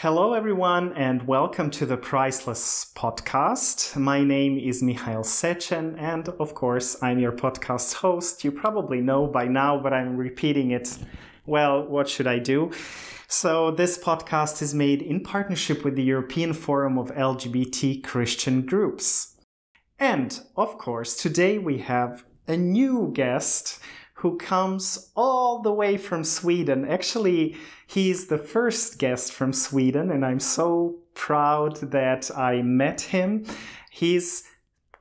Hello, everyone, and welcome to the Priceless podcast. My name is Miguel, and of course, I'm your podcast host. You probably know by now, but I'm repeating it. Well, what should I do? So this podcast is made in partnership with the European Forum of LGBT Christian Groups. And, of course, today we have a new guest who comes all the way from Sweden. Actually, he's the first guest from Sweden, and I'm so proud that I met him. He's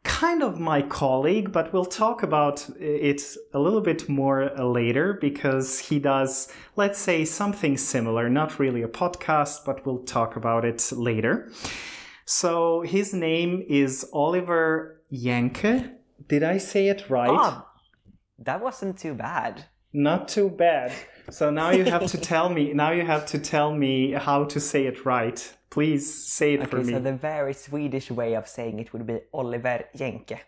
kind of my colleague, but we'll talk about it a little bit more later because he does, let's say, something similar. Not really a podcast, but we'll talk about it later. So his name is Oliver Jenke. Did I say it right? Oh, that wasn't too bad. Not too bad. So now you have to tell me. Now you have to tell me how to say it right. Please say it for me. Okay, so the very Swedish way of saying it would be Oliver Jenke.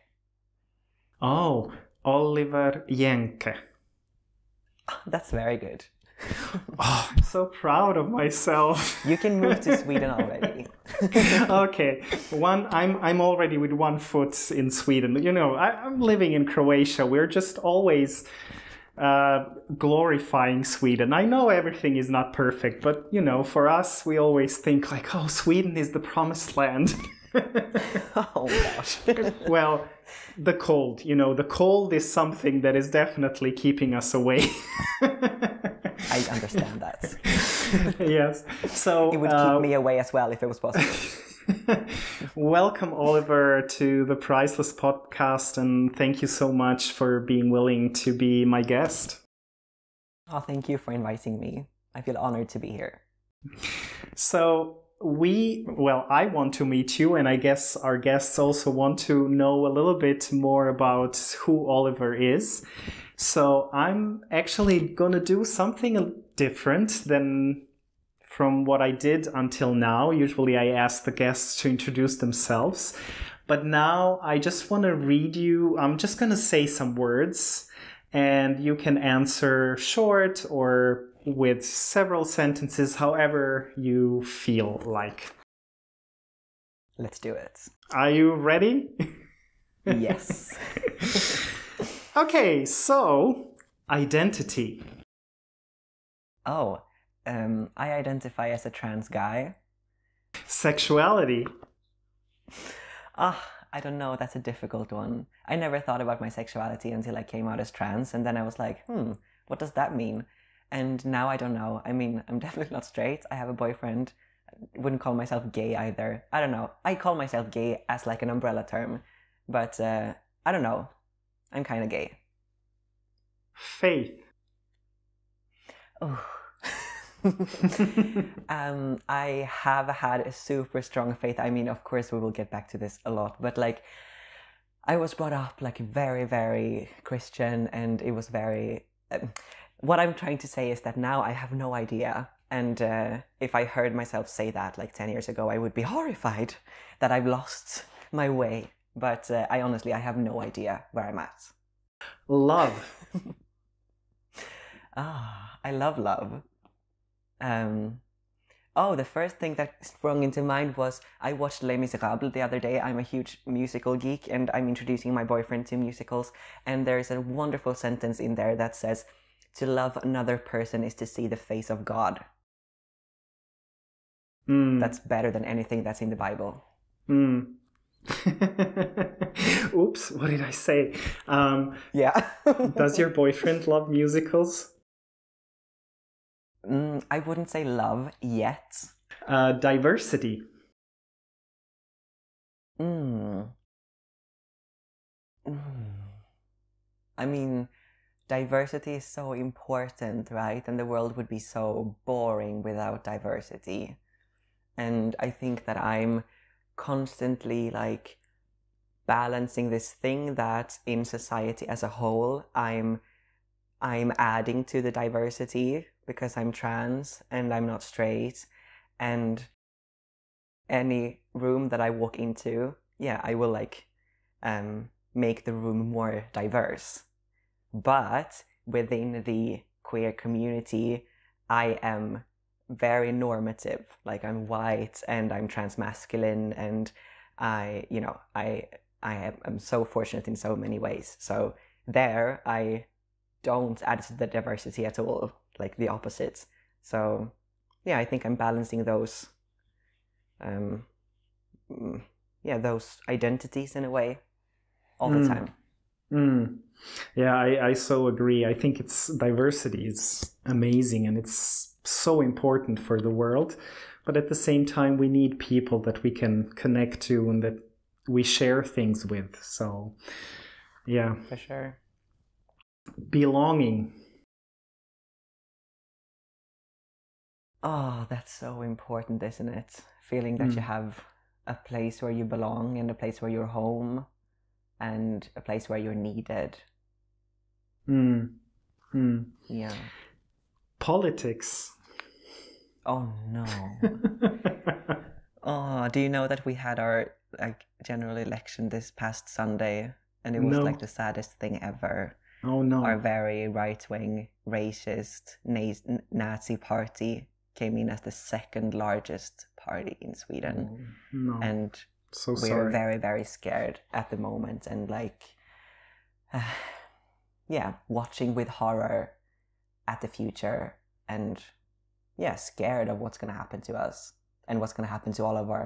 Oh, Oliver Jenke. That's very good. Oh, I'm so proud of myself. You can move to Sweden already. Okay, I'm already with one foot in Sweden. You know, I'm living in Croatia. We're just always glorifying Sweden. I know everything is not perfect, but you know, for us, we always think like, oh, Sweden is the promised land. Oh gosh. Well, the cold. You know, the cold is something that is definitely keeping us away. I understand that. Yes. So it would keep me away as well if it was possible. Welcome, Oliver, to the Priceless podcast, and thank you so much for being willing to be my guest. Oh, thank you for inviting me. I feel honored to be here. So I want to meet you, and I guess our guests also want to know a little bit more about who Oliver is. So I'm actually going to do something different than from what I did until now. Usually I ask the guests to introduce themselves, but now I just want to read you. I'm just going to say some words and you can answer short or with several sentences, however you feel like. Let's do it. Are you ready? Yes. Okay, so identity. Oh, I identify as a trans guy. Sexuality. I don't know, that's a difficult one. I never thought about my sexuality until I came out as trans, and then I was like, what does that mean? And now I don't know. I mean, I'm definitely not straight. I have a boyfriend. I wouldn't call myself gay either. I don't know. I call myself gay as like an umbrella term, but I don't know. I'm kind of gay. Faith. Oh. I have had a super strong faith. I mean, of course, we will get back to this a lot, but like, I was brought up like very, very Christian, and it was very... what I'm trying to say is that now I have no idea. And if I heard myself say that like 10 years ago, I would be horrified that I've lost my way. But I have no idea where I'm at. Love. I love love. The first thing that sprung into mind was I watched Les Miserables the other day. I'm a huge musical geek, and I'm introducing my boyfriend to musicals. And there's a wonderful sentence in there that says, "To love another person is to see the face of God." That's better than anything that's in the Bible. Oops, what did I say? Yeah. Does your boyfriend love musicals? I wouldn't say love yet. Diversity. I mean, diversity is so important, right? And the world would be so boring without diversity. And I think that I'm constantly like balancing this thing that in society as a whole I'm adding to the diversity because I'm trans and I'm not straight, and any room that I walk into, I will like make the room more diverse. But within the queer community, I am very normative. Like I'm white and I'm transmasculine and I'm so fortunate in so many ways. So there I don't add to the diversity at all, like the opposite. So yeah, I think I'm balancing those those identities in a way all the time. Yeah, I so agree. I think diversity is amazing and it's so important for the world. But at the same time, we need people that we can connect to and that we share things with. So, yeah. For sure. Belonging. Oh, that's so important, isn't it? Feeling that you have a place where you belong and a place where you're home and a place where you're needed. Yeah. Politics. Oh no. Oh, do you know that we had our general election this past Sunday, and it was like the saddest thing ever. Oh no. Our very right-wing, racist, Nazi party came in as the second largest party in Sweden. Oh, no. And so we're very, very scared at the moment, and watching with horror at the future, and scared of what's going to happen to us and what's going to happen to all of our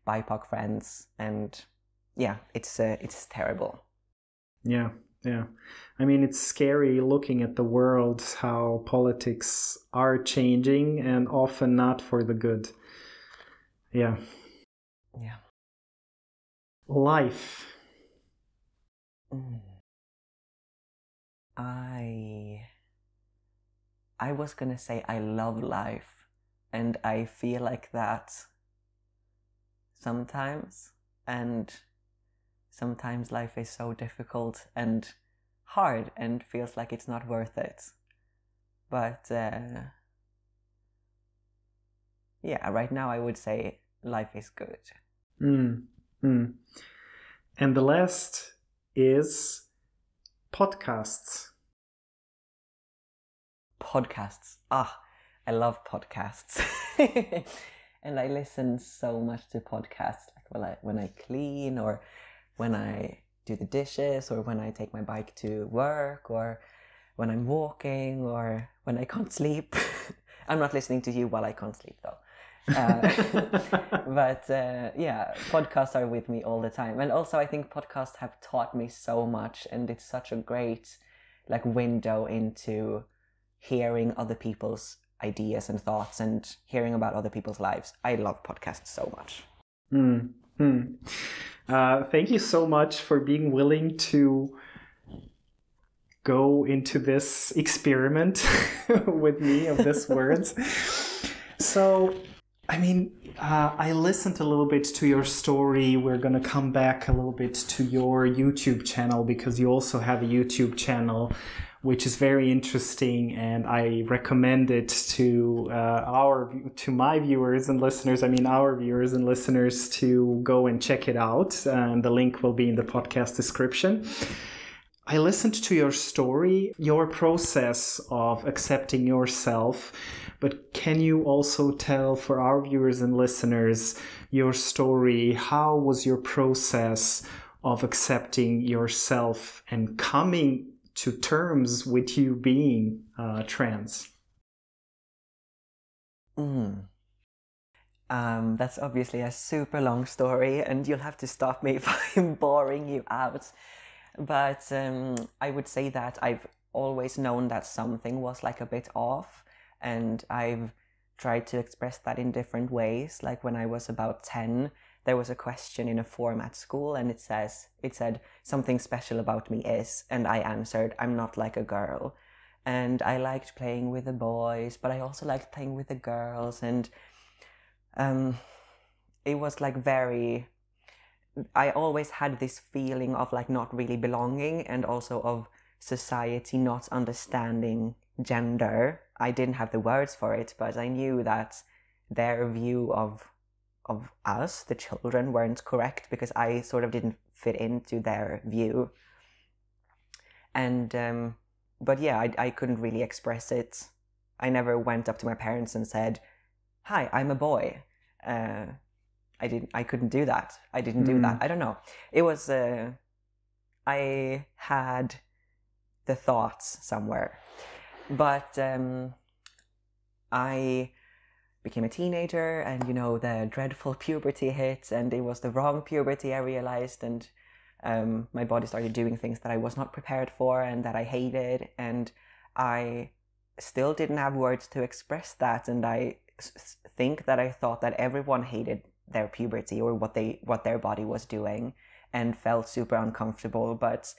BIPOC friends. And it's terrible. Yeah. I mean, it's scary looking at the world, how politics are changing and often not for the good. Yeah. Life. I was gonna say I love life, and I feel like that sometimes, and sometimes life is so difficult and hard and feels like it's not worth it. But right now I would say life is good. And the last is podcasts. I love podcasts. And I listen so much to podcasts, like when I clean, or when I do the dishes, or when I take my bike to work, or when I'm walking, or when I can't sleep. I'm not listening to you while I can't sleep though. But podcasts are with me all the time. And also I think podcasts have taught me so much, and it's such a great window into hearing other people's ideas and thoughts and hearing about other people's lives. I love podcasts so much. Thank you so much for being willing to go into this experiment with me of these words. So, I mean, I listened a little bit to your story. We're going to come back a little bit to your YouTube channel, because you also have a YouTube channel, which is very interesting, and I recommend it to my viewers and listeners. I mean, our viewers and listeners to go and check it out. And the link will be in the podcast description. I listened to your story, your process of accepting yourself, but can you also tell for our viewers and listeners your story? How was your process of accepting yourself and coming to terms with you being trans? That's obviously a super long story, and you'll have to stop me if I'm boring you out. But I would say that I've always known that something was a bit off, and I've tried to express that in different ways. Like when I was about 10, there was a question in a form at school, and it said, something special about me is, and I answered, I'm not like a girl. And I liked playing with the boys, but I also liked playing with the girls, and it was I always had this feeling of not really belonging, and also of society not understanding gender. I didn't have the words for it, but I knew that their view of us, the children, weren't correct, because I sort of didn't fit into their view. And but I couldn't really express it I never went up to my parents and said, "Hi, I'm a boy." I couldn't do that. I didn't do that. I don't know. It was, I had the thoughts somewhere. But I became a teenager, and, the dreadful puberty hit, and it was the wrong puberty, I realized, and my body started doing things that I was not prepared for and that I hated, and I still didn't have words to express that, and I think that I thought that everyone hated their puberty or what their body was doing, and felt super uncomfortable. But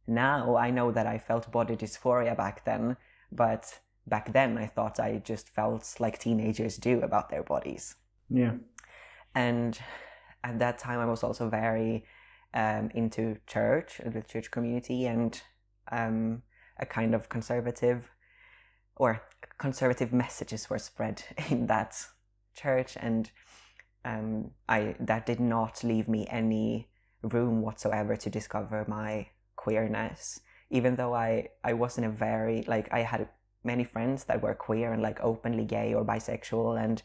now I know that I felt body dysphoria back then, but back then I thought I just felt like teenagers do about their bodies. Yeah. And at that time I was also very into the church community, and a kind of conservative messages were spread in that church, and that did not leave me any room whatsoever to discover my queerness, even though I wasn't a very, I had many friends that were queer and openly gay or bisexual, and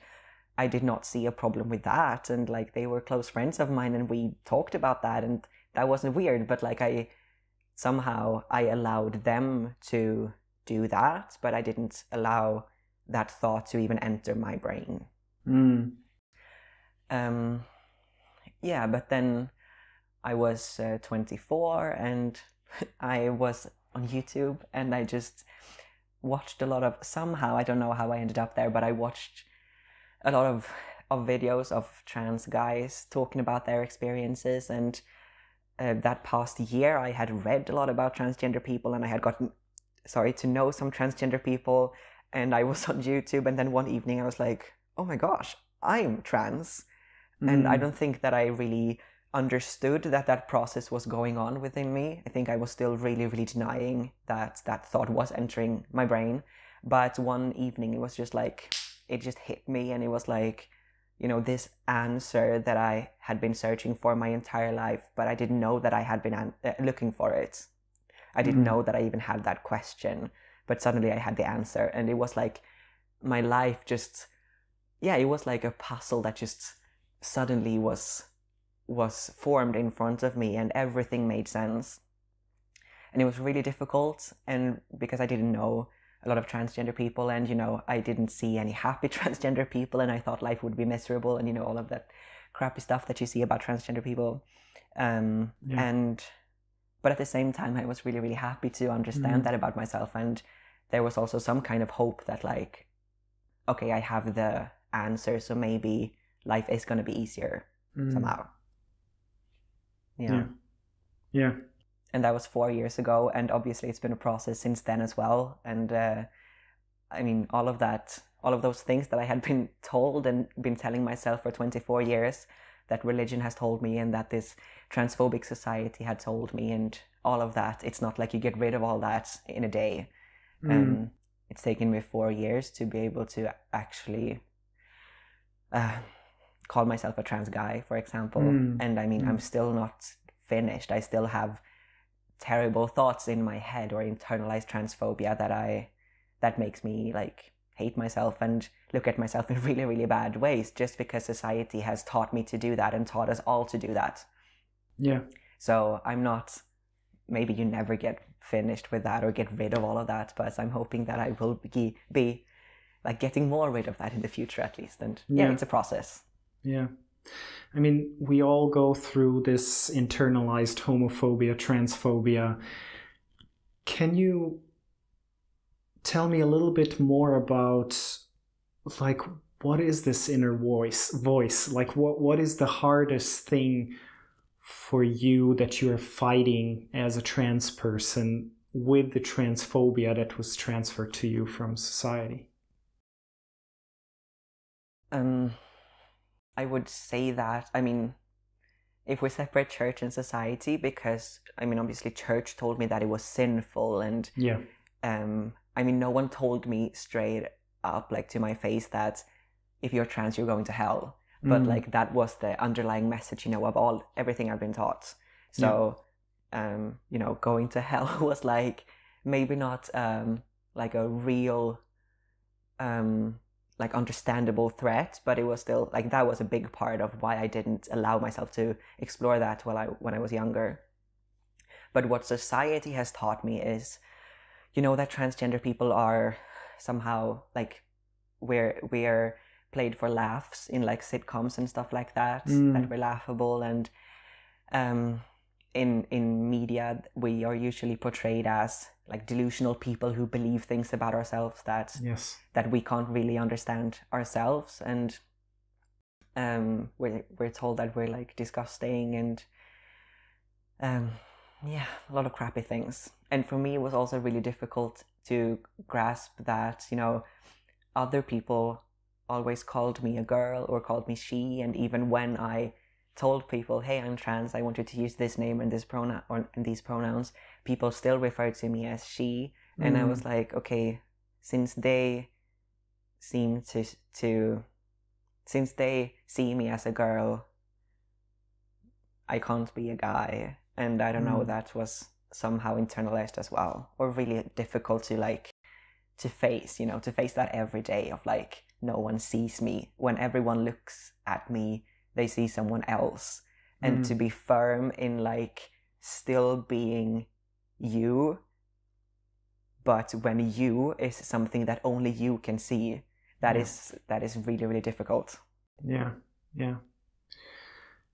I did not see a problem with that, and they were close friends of mine, and we talked about that, and that wasn't weird. But I allowed them to do that, but I didn't allow that thought to even enter my brain. But then I was 24, and I was on YouTube, and I just watched a lot of, somehow, I don't know how I ended up there, but I watched a lot of videos of trans guys talking about their experiences, and that past year I had read a lot about transgender people, and I had gotten to know some transgender people, and I was on YouTube, and then one evening I was like, oh my gosh, I'm trans. And I don't think that I really understood that process was going on within me. I think I was still really, really denying that thought was entering my brain. But one evening it was just it just hit me, and it was this answer that I had been searching for my entire life, but I didn't know that I had been looking for it. I didn't know that I even had that question, but suddenly I had the answer, and it was my life just, it was like a puzzle that just suddenly was formed in front of me, and everything made sense. And it was really difficult, and because I didn't know a lot of transgender people, and I didn't see any happy transgender people, and I thought life would be miserable, and all of that crappy stuff that you see about transgender people. But at the same time I was really, really happy to understand that about myself, and there was also some kind of hope that okay, I have the answer, so maybe life is going to be easier somehow. Yeah. And that was 4 years ago, and obviously it's been a process since then as well. And I mean, all of those things that I had been told and been telling myself for 24 years, that religion has told me, and that this transphobic society had told me, and all of that, it's not like you get rid of all that in a day. It's taken me 4 years to be able to actually call myself a trans guy, for example. And I mean, I'm still not finished. I still have terrible thoughts in my head, or internalized transphobia that makes me hate myself and look at myself in really, really bad ways, just because society has taught me to do that and taught us all to do that. Yeah. So I'm not, maybe you never get finished with that or get rid of all of that, but I'm hoping that I will be getting more rid of that in the future at least. And it's a process. Yeah. I mean, we all go through this internalized homophobia, transphobia. Can you tell me a little bit more about what is this inner voice? What is the hardest thing for you that you're fighting as a trans person with the transphobia that was transferred to you from society? I would say that, I mean, if we separate church and society, because, I mean, obviously church told me that it was sinful, and I mean, no one told me straight up, to my face, that if you're trans, you're going to hell. But that was the underlying message, of everything I've been taught. So, going to hell was maybe not a real like understandable threat, but it was still like that was a big part of why I didn't allow myself to explore that when I was younger. But what society has taught me is, that transgender people are somehow like we're played for laughs in like sitcoms and stuff like that, that we're laughable, and in media we are usually portrayed as like delusional people who believe things about ourselves that we can't really understand ourselves, and we're told that we're like disgusting and a lot of crappy things. And for me it was also really difficult to grasp that other people always called me a girl or called me she, and even when I told people, hey, I'm trans, I want you to use this name and this pronoun and these pronouns, people still referred to me as she. And I was like, okay, since they seem since they see me as a girl, I can't be a guy. And I don't know, that was somehow internalized as well, or really difficult to face, to face that every day of like, no one sees me. When everyone looks at me, they see someone else. And to be firm in like still being you, but when you is something that only you can see, that is really, really difficult. Yeah.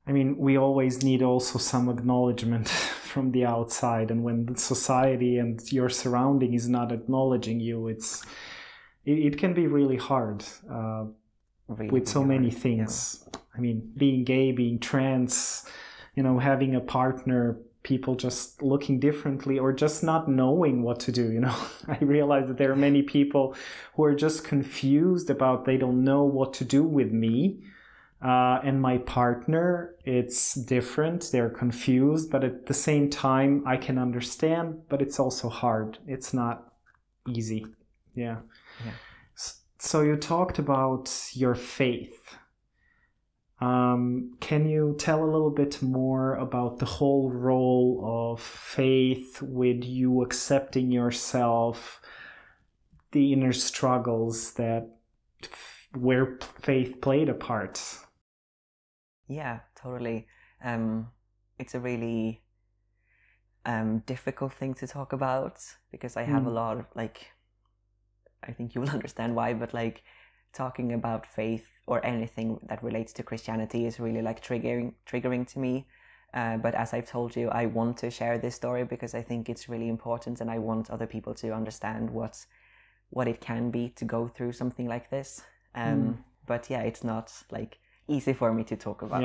I mean, we always need also some acknowledgement from the outside, and when the society and your surrounding is not acknowledging you, it can be really hard with so many things. Yeah. I mean, being gay, being trans, having a partner, people just looking differently or just not knowing what to do. I realize that there are many people who are just confused about, they don't know what to do with me. And my partner, it's different. They're confused, but at the same time, I can understand, but it's also hard. It's not easy. Yeah. So you talked about your faith. Can you tell a little bit more about the whole role of faith with you accepting yourself, the inner struggles where faith played a part? Yeah, totally. It's a really difficult thing to talk about, because I have a lot of I think you will understand why, but talking about faith or anything that relates to Christianity is really triggering to me. But as I've told you, I want to share this story because I think it's really important, and I want other people to understand what it can be to go through something like this. But yeah, it's not easy for me to talk about.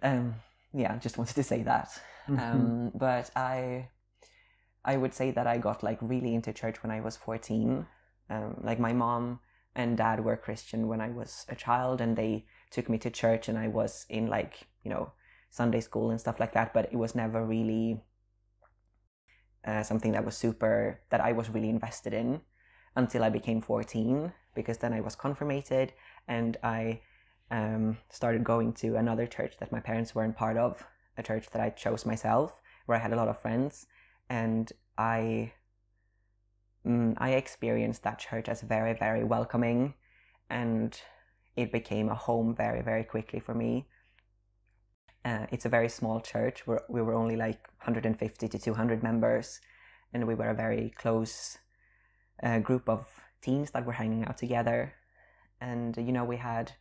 I just wanted to say that. But I would say that I got really into church when I was 14. My mom and dad were Christian when I was a child, and they took me to church, and I was in Sunday school and stuff like that, but it was never really something that I was really invested in until I became 14, because then I was confirmated, and I started going to another church that my parents weren't part of, a church that I chose myself, where I had a lot of friends, and I experienced that church as very, very welcoming, and it became a home very, very quickly for me. It's a very small church. We were only 150 to 200 members, and we were a very close group of teens that were hanging out together. And we had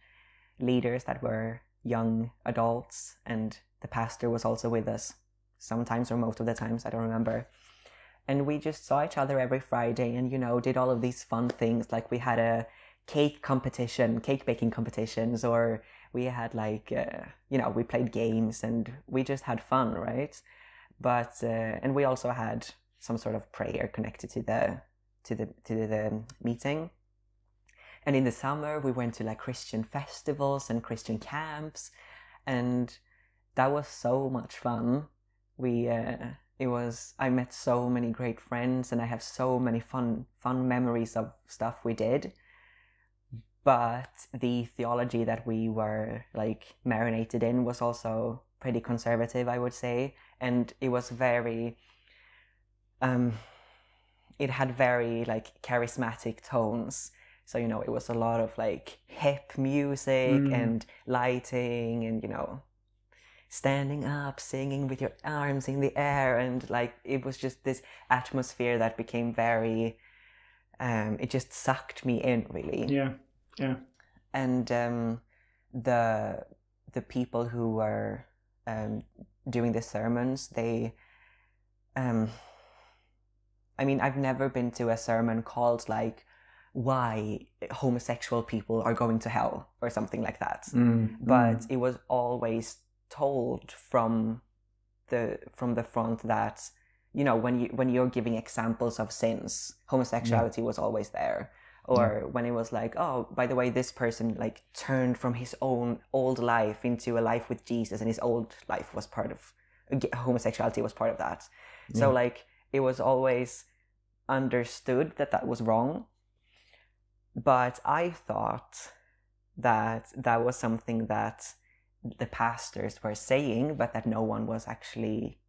leaders that were young adults, and the pastor was also with us sometimes, or most of the times, I don't remember. And we just saw each other every Friday and did all of these fun things. We had a cake baking competitions, or we had we played games, and we just had fun, right? But and we also had some sort of prayer connected to the meeting. And in the summer we went to Christian festivals and Christian camps, and that was so much fun. I met so many great friends, and I have so many fun memories of stuff we did. But the theology that we were marinated in was also pretty conservative, I would say. And it was very it had very like charismatic tones. So, you know, it was a lot of like hip music and lighting and, you know, standing up, singing with your arms in the air. And like, it was just this atmosphere that became very, it just sucked me in really. Yeah. And the people who were doing the sermons, they, I mean, I've never been to a sermon called like, why homosexual people are going to hell or something like that. But it was always told from the front that, you know, when you're giving examples of sins, homosexuality was always there. Or when it was like, oh, by the way, this person like turned from his own old life into a life with Jesus, and his old life was part of homosexuality was part of that. So like, it was always understood that that was wrong. But I thought that that was something that the pastors were saying, but that no one was actually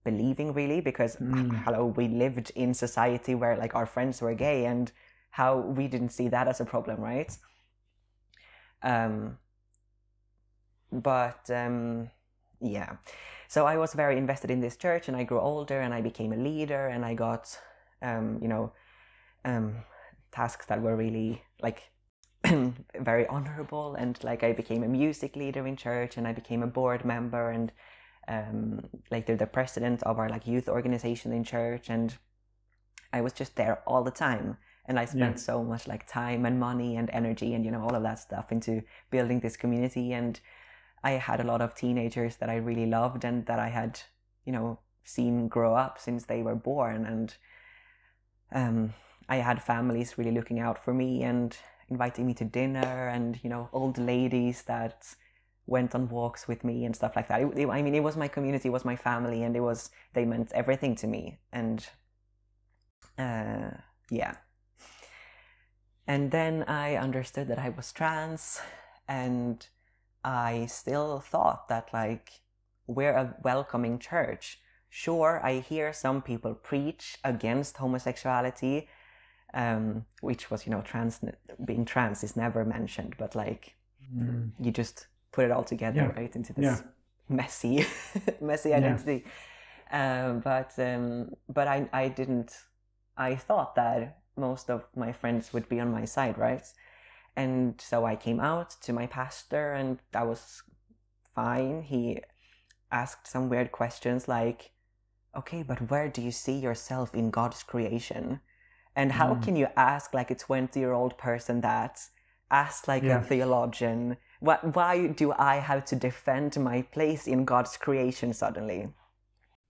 believing really, because hello, we lived in society where like our friends were gay, and how we didn't see that as a problem, right? Yeah. So I was very invested in this church, and I grew older, and I became a leader, and I got, tasks that were really like very honorable, and like I became a music leader in church, and I became a board member, and like the president of our like youth organization in church, and I was just there all the time. And I spent so much like time and money and energy and, you know, all of that stuff into building this community. And I had a lot of teenagers that I really loved and that I had, you know, seen grow up since they were born. And I had families really looking out for me and inviting me to dinner, and, you know, old ladies that went on walks with me and stuff like that. I mean, it was my community, it was my family, and they meant everything to me. And yeah. And then I understood that I was trans, and I still thought that like, we're a welcoming church. Sure, I hear some people preach against homosexuality, which was, you know, being trans is never mentioned, but like, you just put it all together, right, into this messy identity. But I thought that most of my friends would be on my side, right? And so I came out to my pastor, and that was fine. He asked some weird questions like, okay, but where do you see yourself in God's creation? And how can you ask like a 20-year-old person that? Ask like a theologian. Why do I have to defend my place in God's creation suddenly?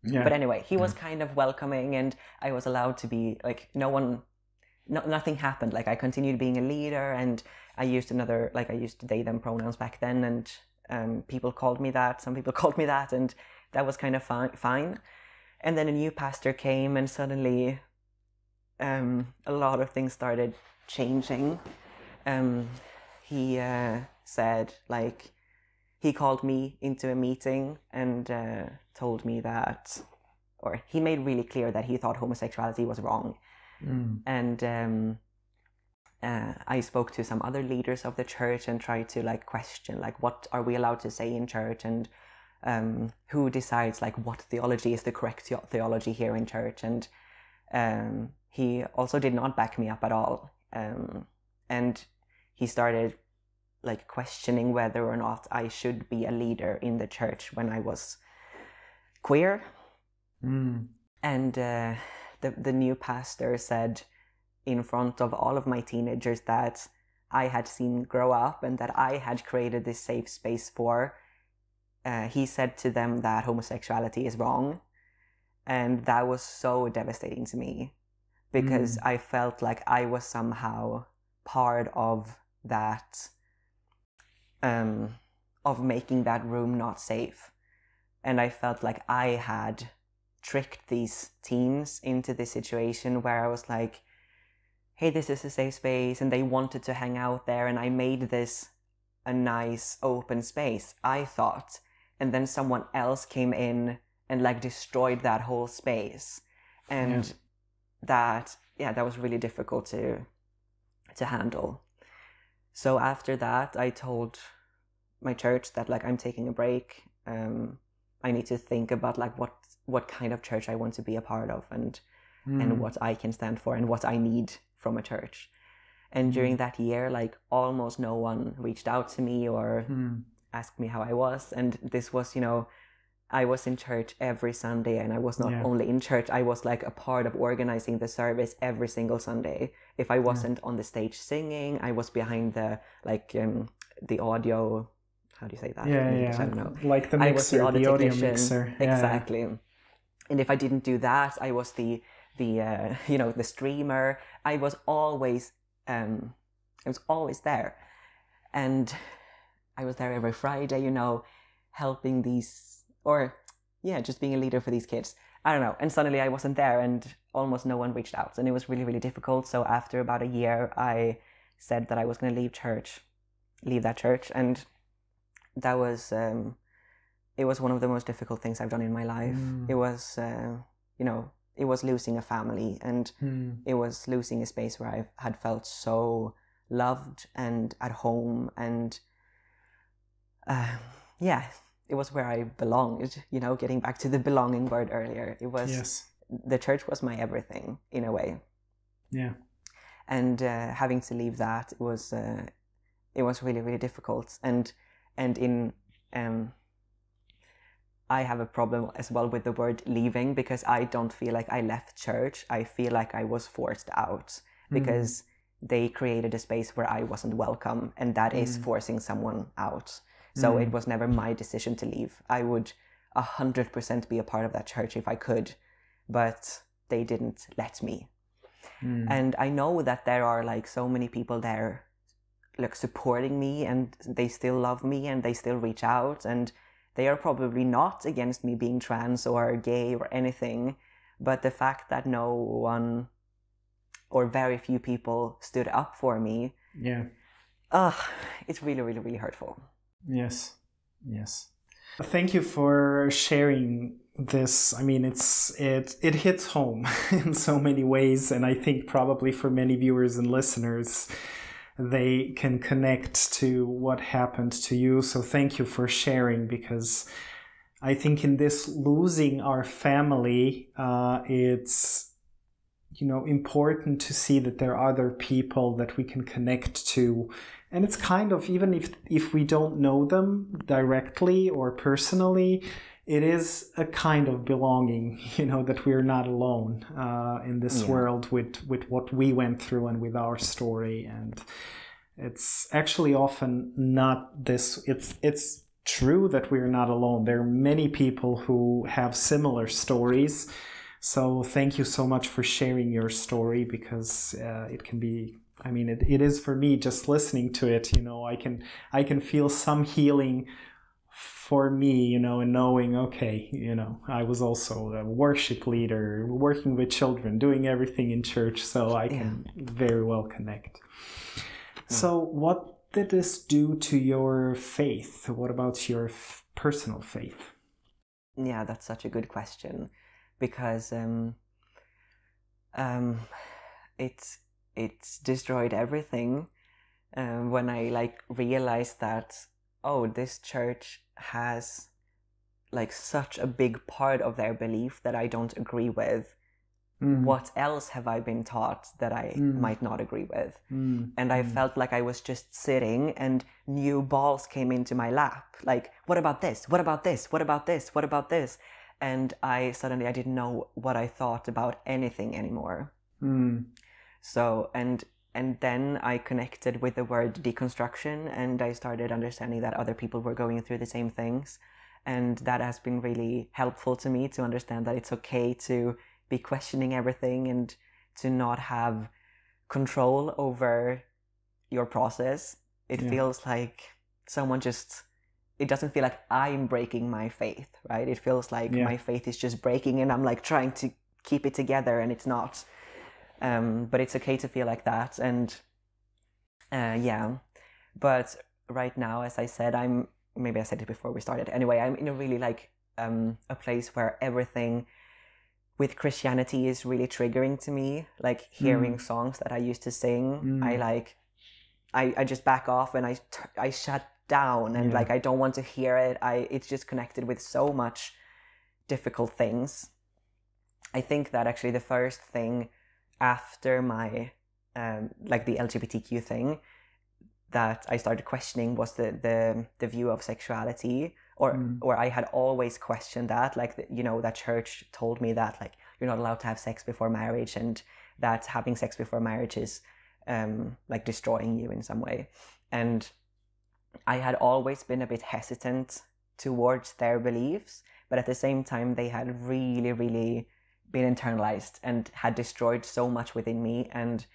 But anyway, he was kind of welcoming, and I was allowed to be like, nothing happened. Like, I continued being a leader, and I used they, them pronouns back then, and people called me that, some people called me that, and that was kind of fine. And then a new pastor came, and suddenly a lot of things started changing. He said, like, he called me into a meeting and told me that, or he made really clear that he thought homosexuality was wrong. And I spoke to some other leaders of the church and tried to like question, like, what are we allowed to say in church, and who decides like what theology is the correct theology here in church. And he also did not back me up at all. And he started like questioning whether or not I should be a leader in the church when I was queer. And the new pastor said in front of all of my teenagers that I had seen grow up and that I had created this safe space for. He said to them that homosexuality is wrong. And that was so devastating to me, because I felt like I was somehow part of that, of making that room not safe. And I felt like I had tricked these teens into this situation where I was like, hey, this is a safe space, and they wanted to hang out there, and I made this a nice open space, I thought. And then someone else came in and like destroyed that whole space. And that that was really difficult to handle. So after that, I told my church that like I'm taking a break. I need to think about like what kind of church I want to be a part of, and what I can stand for and what I need from a church. And during that year, like almost no one reached out to me or asked me how I was. And this was, I was in church every Sunday, and I was not only in church, I was like a part of organizing the service every single Sunday. If I wasn't on the stage singing, I was behind the the audio. How do you say that? I don't know. Like the mixer, the audio mixer. Exactly. And if I didn't do that, I was the streamer. I was always there, and I was there every Friday, helping these, or just being a leader for these kids. I don't know. And suddenly I wasn't there, and almost no one reached out, and it was really, really difficult. So after about a year, I said that I was going to leave that church, and that was it was one of the most difficult things I've done in my life. It was it was losing a family, and it was losing a space where I had felt so loved and at home, and it was where I belonged, getting back to the belonging word earlier. It was, the church was my everything in a way. Yeah. And having to leave that, it was really, really difficult. And I have a problem as well with the word leaving, because I don't feel like I left church. I feel like I was forced out because they created a space where I wasn't welcome, and that is forcing someone out. So it was never my decision to leave. I would 100% be a part of that church if I could, but they didn't let me. And I know that there are like so many people there like supporting me, and they still love me, and they still reach out, and they are probably not against me being trans or gay or anything, but the fact that no one or very few people stood up for me, it's really, really, really hurtful. Yes. Thank you for sharing this. I mean, it hits home in so many ways, and I think probably for many viewers and listeners, they can connect to what happened to you. So thank you for sharing, because I think in this losing our family, it's important to see that there are other people that we can connect to. And it's kind of, even if we don't know them directly or personally, it is a kind of belonging, that we're not alone in this world with what we went through and with our story. And it's actually often not this, it's true that we're not alone. There are many people who have similar stories. So thank you so much for sharing your story, because it can be, it is for me, just listening to it, I can feel some healing for me, and knowing, okay, I was also a worship leader, working with children, doing everything in church, so I can very well connect. So what did this do to your faith? What about your personal faith? Yeah, that's such a good question, because it's destroyed everything when I realized that, this church has such a big part of their belief that I don't agree with. What else have I been taught that I might not agree with? And I felt like I was just sitting, and new balls came into my lap. Like, what about this? What about this? What about this? What about this? And I didn't know what I thought about anything anymore. So, and then I connected with the word deconstruction, and I started understanding that other people were going through the same things. And that has been really helpful to me to understand that it's okay to be questioning everything and to not have control over your process. It feels like it doesn't feel like I'm breaking my faith, right? It feels like my faith is just breaking, and I'm trying to keep it together, and it's not. But it's okay to feel like that. And but right now, as I said, maybe I said it before we started. Anyway, I'm in a really a place where everything with Christianity is really triggering to me. Like hearing songs that I used to sing, I just back off and I shut down, and like I don't want to hear it. It's just connected with so much difficult things. I think that actually the first thing after my like the LGBTQ thing that I started questioning was the view of sexuality, or I had always questioned that, like that church told me that like you're not allowed to have sex before marriage, and that having sex before marriage is like destroying you in some way. And I had always been a bit hesitant towards their beliefs, but at the same time they had really, really been internalized and had destroyed so much within me, and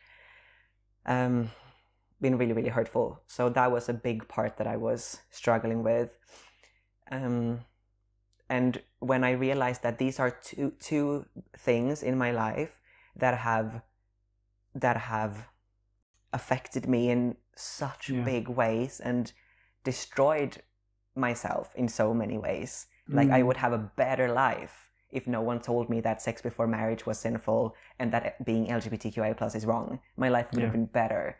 been really, really hurtful. So that was a big part that I was struggling with. And when I realized that these are two things in my life that have affected me in such big ways and destroyed myself in so many ways. Like I would have a better life if no one told me that sex before marriage was sinful and that being LGBTQIA+ is wrong. My life would have been better.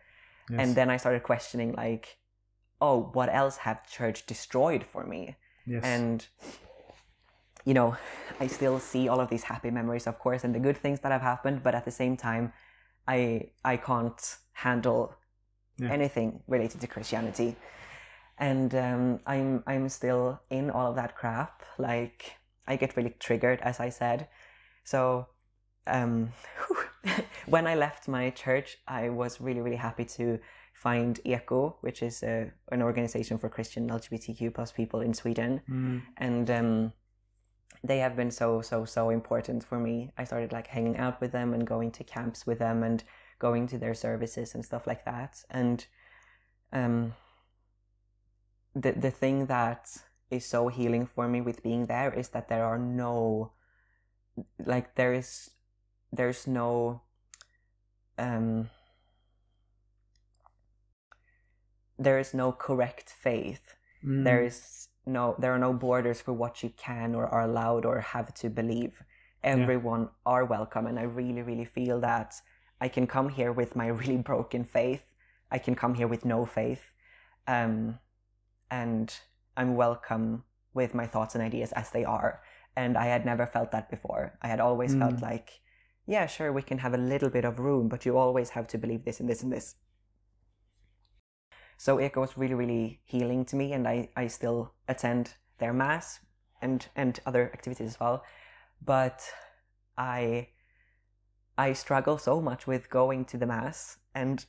Yes. And then I started questioning like, oh, what else have church destroyed for me? Yes. And, I still see all of these happy memories, of course, and the good things that have happened, but at the same time, I can't handle anything related to Christianity. And I'm still in all of that crap. Like, I get really triggered, as I said. So when I left my church, I was really, really happy to find ECO, which is an organization for Christian LGBTQ+ people in Sweden. And they have been so important for me. I started like hanging out with them and going to camps with them and going to their services and stuff like that. And the thing that is so healing for me with being there is that there are no, like there's no there is no correct faith. There are no borders for what you can or are allowed or have to believe. Everyone are welcome, and I really, really feel that I can come here with my really broken faith. I can come here with no faith, and I'm welcome with my thoughts and ideas as they are. And I had never felt that before. I had always felt like, yeah, sure, we can have a little bit of room, but you always have to believe this and this and this. So it was really, really healing to me, and I still attend their mass and other activities as well. But I struggle so much with going to the mass, and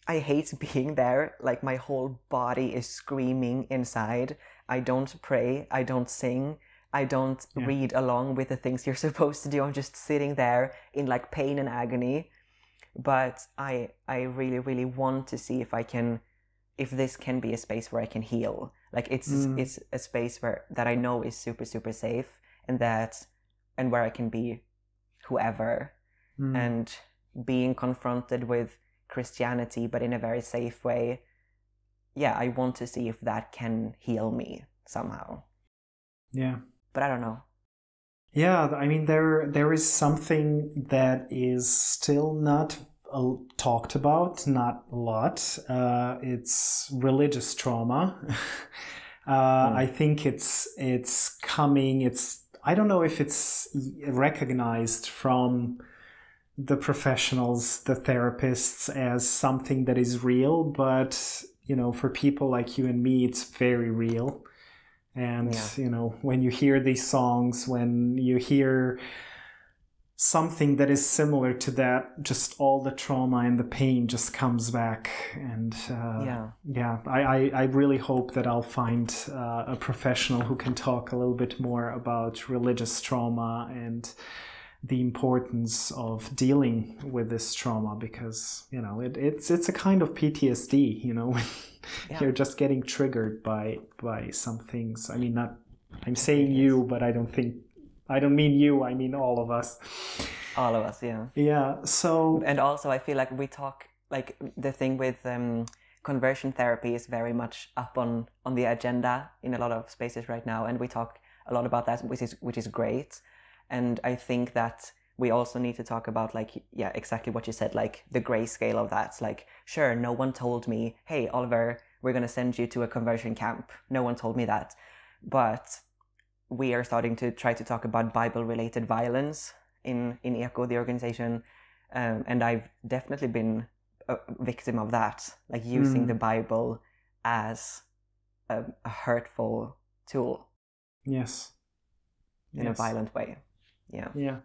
I hate being there. Like my whole body is screaming inside. I don't pray, I don't sing, I don't read along with the things you're supposed to do. I'm just sitting there in like pain and agony. But I really, really want to see if this can be a space where I can heal. Like it's a space that I know is super, super safe, and where I can be whoever, and being confronted with Christianity, but in a very safe way. Yeah, I want to see if that can heal me somehow. Yeah. But I don't know. Yeah, I mean, there is something that is still not talked about, not a lot. It's religious trauma. I think it's coming. I don't know if it's recognized from the professionals, the therapists, as something that is real, but for people like you and me, it's very real. And when you hear these songs, when you hear something that is similar to that, just all the trauma and the pain just comes back. And I really hope that I'll find a professional who can talk a little bit more about religious trauma and the importance of dealing with this trauma, because it's a kind of PTSD, you're just getting triggered by some things. I mean, I'm saying you, but I don't mean you, I mean all of us. All of us, yeah. Yeah, so... And also I feel like we talk, like the thing with conversion therapy is very much up on the agenda in a lot of spaces right now, and we talk a lot about that, which is great. And I think that we also need to talk about, like, yeah, exactly what you said, like the grayscale of that. Like, sure, no one told me, hey, Oliver, we're going to send you to a conversion camp. No one told me that. But we are starting to try to talk about Bible-related violence in ECO, the organization. And I've definitely been a victim of that, like using the Bible as a hurtful tool. Yes. In a violent way. Yeah.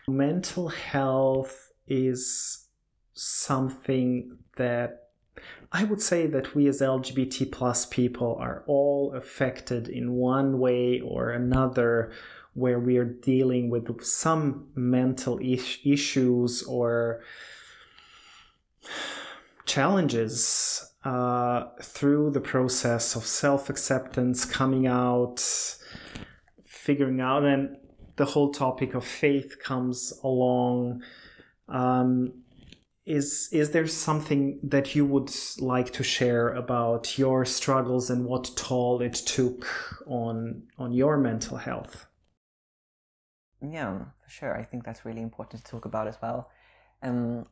Mental health is something that I would say that we as LGBT plus people are all affected in one way or another, where we are dealing with some mental issues or challenges through the process of self-acceptance, coming out, figuring out, and the whole topic of faith comes along. Is there something that you would like to share about your struggles and what toll it took on your mental health? Yeah, for sure. I think that's really important to talk about as well.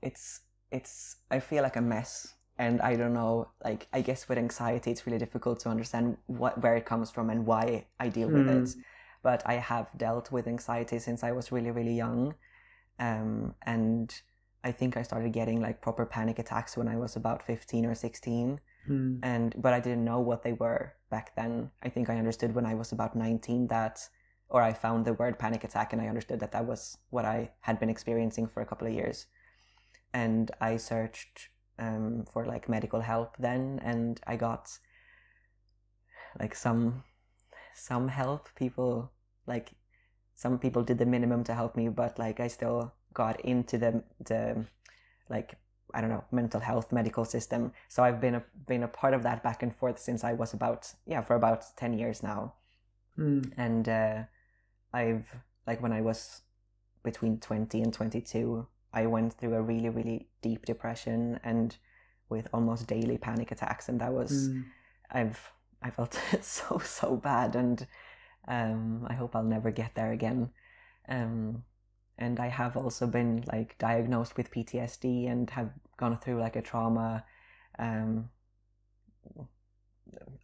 It's I feel like a mess, and I don't know, like, I guess with anxiety it's really difficult to understand where it comes from and why I deal with it. But I have dealt with anxiety since I was really, really young. And I think I started getting like proper panic attacks when I was about 15 or 16. But I didn't know what they were back then. I think I understood when I was about 19 or I found the word panic attack and I understood that was what I had been experiencing for a couple of years. And I searched for like medical help then, and I got like some help. Some people did the minimum to help me, but like I still got into the like, I don't know, mental health medical system. So I've been a part of that back and forth since I was for about 10 years now. And I've, like, when I was between 20 and 22, I went through a really, really deep depression and with almost daily panic attacks, and that was I felt so bad, and I hope I'll never get there again. And I have also been like diagnosed with PTSD and have gone through like a trauma. I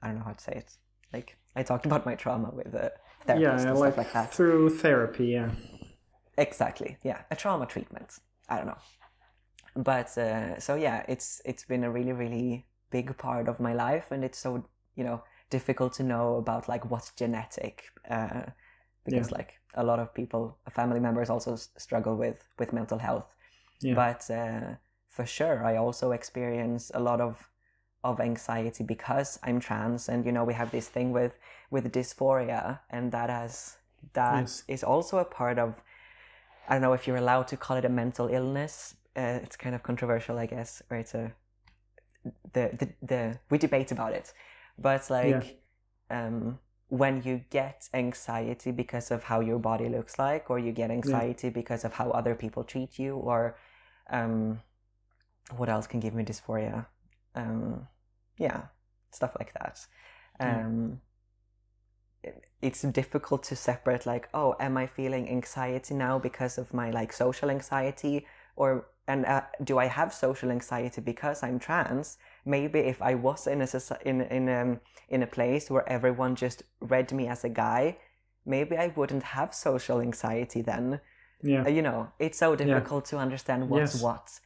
don't know how to say it. Like, I talked about my trauma with a therapist and stuff like that. Through therapy, yeah. Exactly, yeah, a trauma treatment. I don't know, but so yeah, it's been a really, really big part of my life, and it's so, difficult to know about like what's genetic, because like a lot of people, family members also struggle with mental health. But for sure, I also experience a lot of anxiety because I'm trans, and we have this thing with dysphoria, and that is also a part of, I don't know if you're allowed to call it a mental illness. It's kind of controversial, I guess, or it's we debate about it. But like, when you get anxiety because of how your body looks like, or you get anxiety because of how other people treat you, or what else can give me dysphoria? Stuff like that. It's difficult to separate, like, oh, am I feeling anxiety now because of my like social anxiety, and do I have social anxiety because I'm trans? Maybe if I was in a place where everyone just read me as a guy, maybe I wouldn't have social anxiety then. It's so difficult to understand what's what.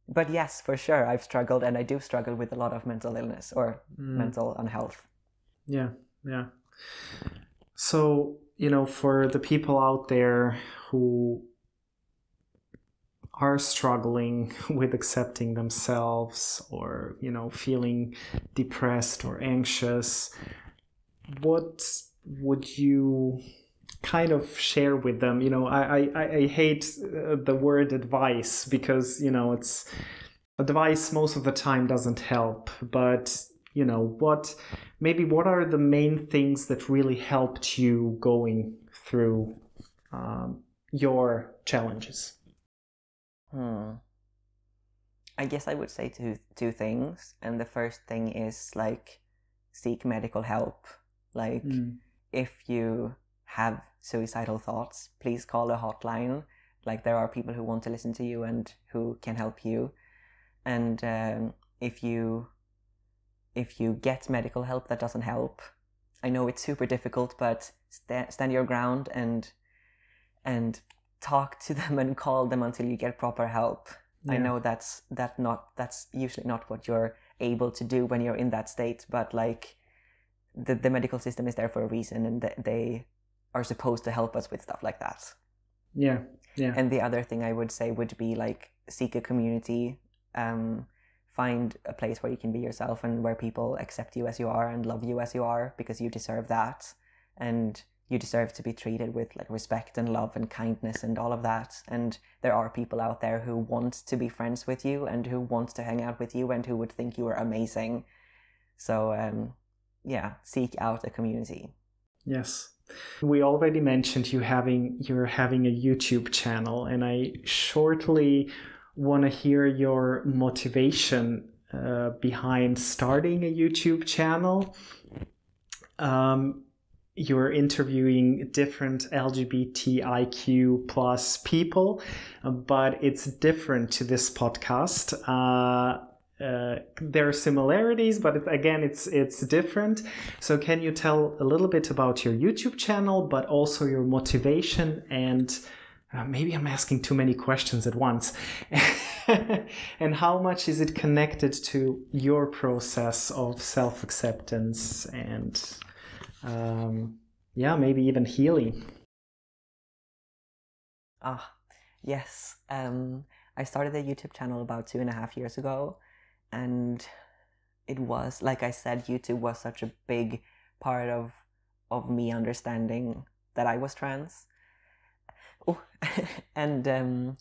But yes, for sure, I've struggled, and I do struggle with a lot of mental illness or mental unhealth. Yeah. So, for the people out there who are struggling with accepting themselves, or, feeling depressed or anxious, what would you kind of share with them? I hate the word advice, because, it's advice most of the time doesn't help, but what are the main things that really helped you going through your challenges? I guess I would say two things, and the first thing is like seek medical help. Like, if you have suicidal thoughts, please call a hotline. Like, there are people who want to listen to you and who can help you. And if you get medical help that doesn't help, I know it's super difficult, but stand your ground and talk to them and call them until you get proper help. Yeah. I know that's usually not what you're able to do when you're in that state, but like the medical system is there for a reason, and they are supposed to help us with stuff like that. Yeah. And the other thing I would say would be like seek a community, find a place where you can be yourself and where people accept you as you are and love you as you are, because you deserve that, and you deserve to be treated with like respect and love and kindness and all of that. And there are people out there who want to be friends with you and who want to hang out with you and who would think you are amazing. So seek out a community. Yes. We already mentioned you're having a YouTube channel, and I shortly want to hear your motivation behind starting a YouTube channel. You're interviewing different LGBTIQ plus people, but it's different to this podcast. There are similarities, but it's different. So can you tell a little bit about your YouTube channel, but also your motivation, and maybe I'm asking too many questions at once, and how much is it connected to your process of self-acceptance and maybe even healing? Yes. I started a YouTube channel about 2.5 years ago. And it was, like I said, YouTube was such a big part of me understanding that I was trans. And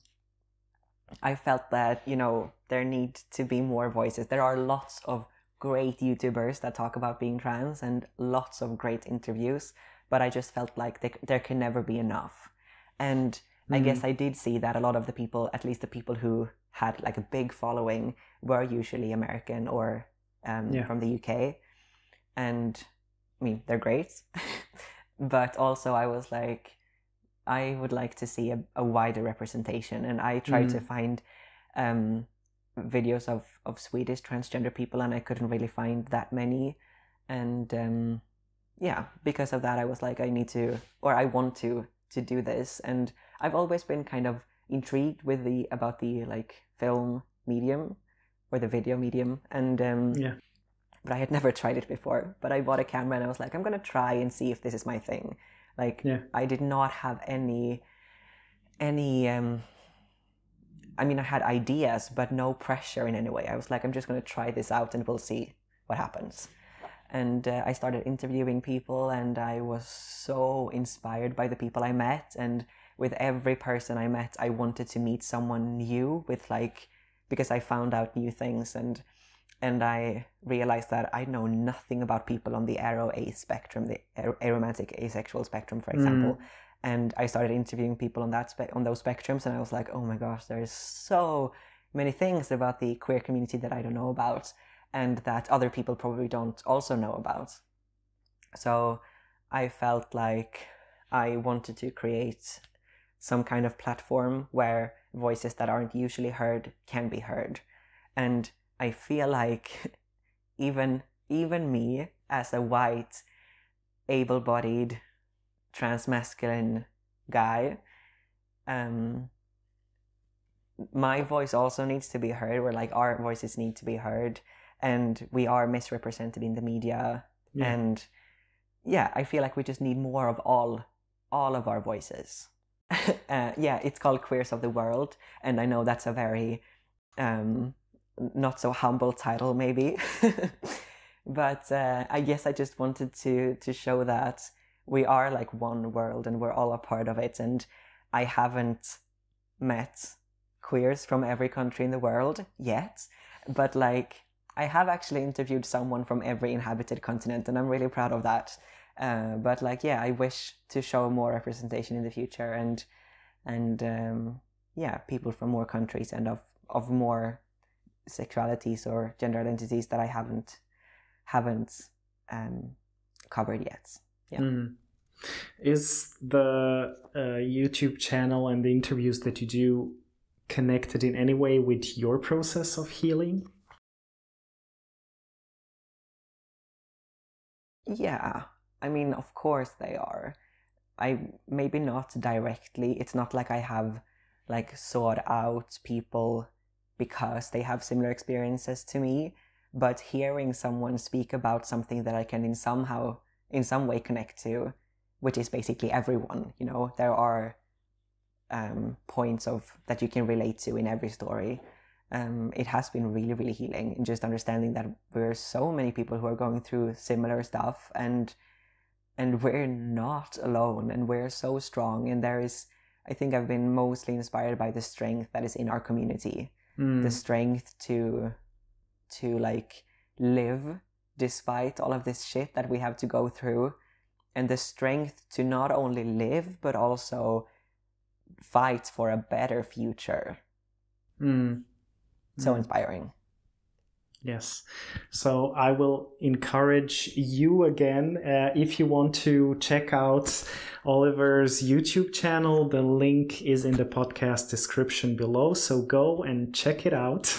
I felt that, there need to be more voices. There are lots of great YouTubers that talk about being trans and lots of great interviews, but I just felt like there can never be enough. And I guess I did see that a lot of the people, at least the people who had like a big following, were usually American or from the UK. And I mean, they're great. But also I was like, I would like to see a wider representation. And I tried to find videos of Swedish transgender people, and I couldn't really find that many. And because of that, I was like, I want to do this. And I've always been kind of intrigued about the like film medium or the video medium, and but I had never tried it before. But I bought a camera and I was like, I'm gonna try and see if this is my thing. I did not have any I mean, I had ideas, but no pressure in any way. I was like, I'm just gonna try this out and we'll see what happens. And I started interviewing people, and I was so inspired by the people I met. And with every person I met, I wanted to meet someone new because I found out new things. And I realized that I know nothing about people on the aro-A spectrum, the aromantic asexual spectrum, for example. And I started interviewing people on those spectrums, and I was like, oh my gosh, there's so many things about the queer community that I don't know about, and that other people probably don't also know about. So I felt like I wanted to create some kind of platform where voices that aren't usually heard can be heard. And I feel like even me, as a white, able-bodied, transmasculine guy, my voice also needs to be heard, or like our voices need to be heard, and we are misrepresented in the media. And I feel like we just need more of all of our voices. It's called Queers of the World, and I know that's a very not so humble title maybe. But I guess I just wanted to show that we are like one world and we're all a part of it. And I haven't met queers from every country in the world yet, but like I have actually interviewed someone from every inhabited continent, and I'm really proud of that. But like, I wish to show more representation in the future, and people from more countries and of more sexualities or gender identities that I haven't covered yet. Is the YouTube channel and the interviews that you do connected in any way with your process of healing? Yeah, I mean, of course they are. Maybe not directly. It's not like I have like sought out people because they have similar experiences to me, but hearing someone speak about something that I can in some way connect to, which is basically everyone, you know, there are points of that you can relate to in every story. It has been really, really healing, and just understanding that we're so many people who are going through similar stuff, and we're not alone, and we're so strong. And I think I've been mostly inspired by the strength that is in our community, the strength to like live despite all of this shit that we have to go through, and the strength to not only live but also fight for a better future. So inspiring. Yes. So I will encourage you again, if you want to check out Oliver's YouTube channel, the link is in the podcast description below. So go and check it out.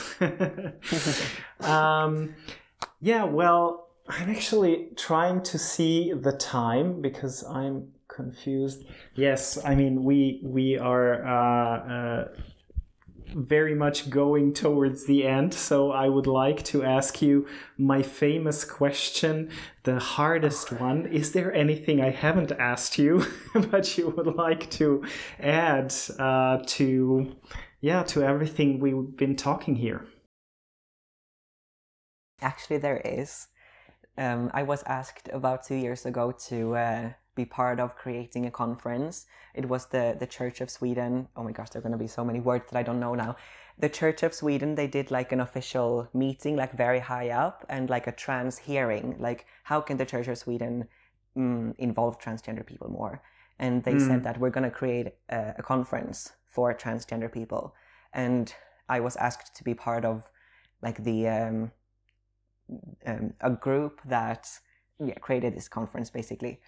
Yeah, well, I'm actually trying to see the time because I'm confused. Yes, I mean, we are very much going towards the end, so I would like to ask you my famous question, the hardest one. Is there anything I haven't asked you but you would like to add to everything we've been talking here? Actually, there is. I was asked about 2 years ago to be part of creating a conference. It was the Church of Sweden. Oh my gosh, there are going to be so many words that I don't know now. The Church of Sweden, they did like an official meeting, like very high up, and like a trans hearing. Like, how can the Church of Sweden involve transgender people more? And they said that we're going to create a conference for transgender people. And I was asked to be part of like a group that created this conference basically.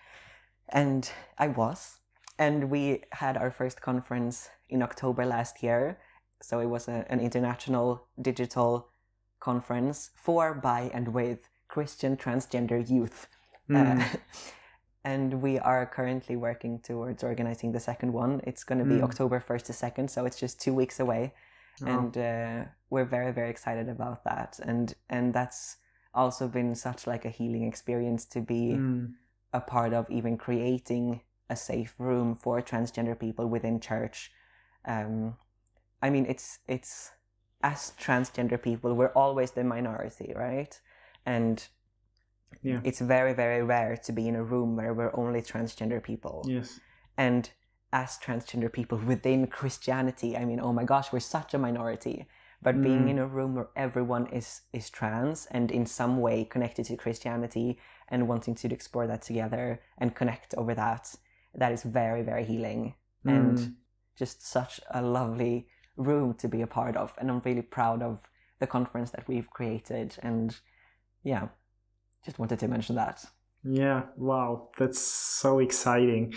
And I was. And we had our first conference in October last year. So it was an international digital conference for, by, and with Christian transgender youth. And we are currently working towards organizing the second one. It's going to be October 1st to 2nd, so it's just 2 weeks away. Oh. And we're very, very excited about that. And that's also been such like a healing experience to be a part of, even creating a safe room for transgender people within church. I mean, it's as transgender people, we're always the minority, right? And it's very, very rare to be in a room where we're only transgender people. Yes. And as transgender people within Christianity, I mean, oh my gosh, we're such a minority. But being in a room where everyone is trans and in some way connected to Christianity and wanting to explore that together and connect over that is very, very healing. And just such a lovely room to be a part of. And I'm really proud of the conference that we've created. And yeah, just wanted to mention that. Yeah, wow, that's so exciting.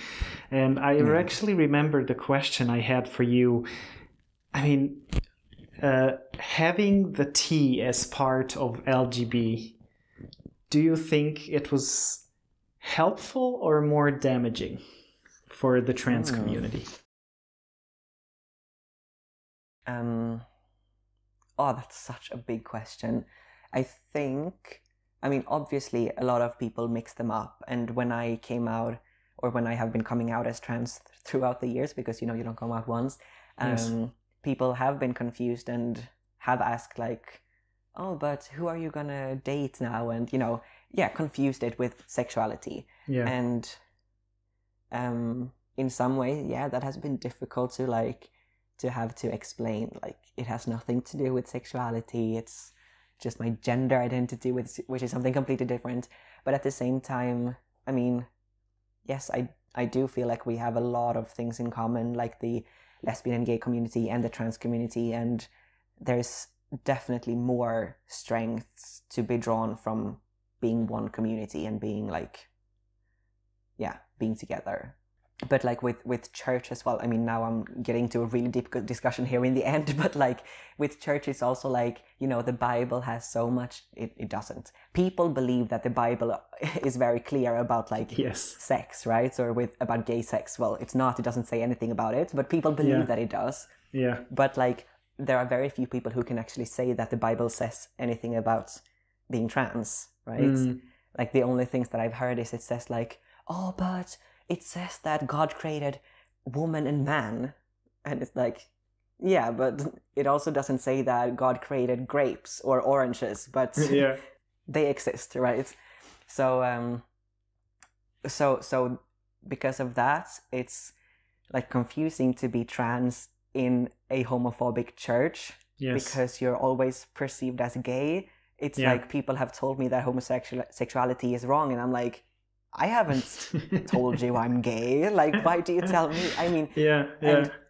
And I actually remember the question I had for you. I mean, having the T as part of LGBT, do you think it was helpful or more damaging for the trans community? Oh, that's such a big question. I think, I mean, obviously a lot of people mix them up. And when I came out, or when I have been coming out as trans throughout the years, because, you know, you don't come out once, people have been confused and have asked like, oh, but who are you gonna date now? And, you know, confused it with sexuality. Yeah. And in some ways, that has been difficult to have to explain. Like, it has nothing to do with sexuality. It's just my gender identity, which is something completely different. But at the same time, I mean, yes, I do feel like we have a lot of things in common, like the lesbian and gay community and the trans community, and there's definitely more strengths to be drawn from being one community and being like being together. But like with church as well, I mean, now I'm getting to a really deep discussion here in the end, but like with church, it's also like, the Bible has so much, it doesn't. People believe that the Bible is very clear about like sex, right? Or about gay sex. Well, it's not, it doesn't say anything about it, but people believe that it does. Yeah. But like, there are very few people who can actually say that the Bible says anything about being trans, right? Like the only things that I've heard is it says like, oh, but it says that God created woman and man. And it's like, yeah, but it also doesn't say that God created grapes or oranges, but they exist, right? So, so because of that, it's like confusing to be trans in a homophobic church because you're always perceived as gay. It's like people have told me that homosexuality is wrong, and I'm like, I haven't told you I'm gay. Like, why do you tell me? I mean,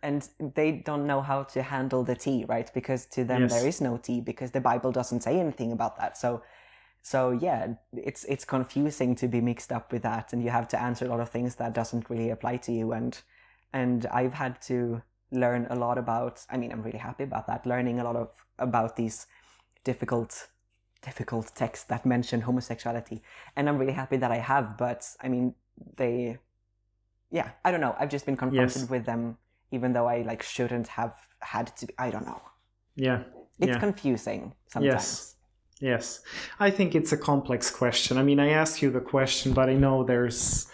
and they don't know how to handle the tea, right? Because to them there is no tea, because the Bible doesn't say anything about that. So yeah, it's confusing to be mixed up with that, and you have to answer a lot of things that doesn't really apply to you. And I've had to learn a lot about. I mean, I'm really happy about that. Learning a lot about these difficult texts that mention homosexuality, and I'm really happy that I have. But I mean, I don't know, I've just been confronted with them, even though I like shouldn't have had to. I don't know. It's confusing sometimes. Yes, I think it's a complex question. I mean, I asked you the question, but I know there's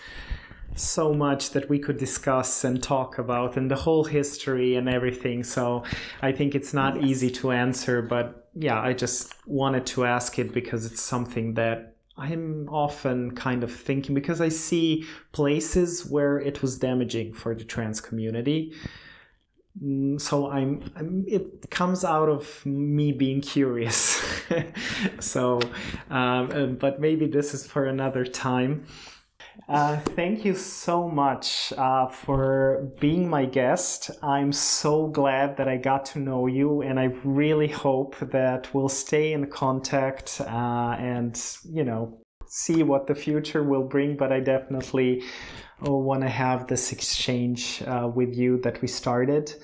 so much that we could discuss and talk about, and the whole history and everything. So I think it's not easy to answer, but I just wanted to ask it because it's something that I'm often kind of thinking, because I see places where it was damaging for the trans community. So it comes out of me being curious. So, but maybe this is for another time. Thank you so much for being my guest. I'm so glad that I got to know you, and I really hope that we'll stay in contact and, see what the future will bring. But I definitely want to have this exchange with you that we started.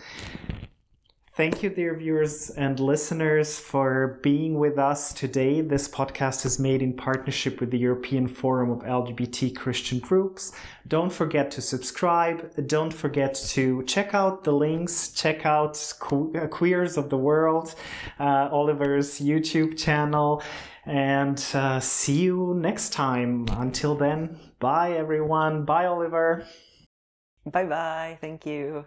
Thank you, dear viewers and listeners, for being with us today. This podcast is made in partnership with the European Forum of LGBT Christian Groups. Don't forget to subscribe. Don't forget to check out the links. Check out Queers of the World, Oliver's YouTube channel, and see you next time. Until then, bye everyone. Bye, Oliver. Bye-bye. Thank you.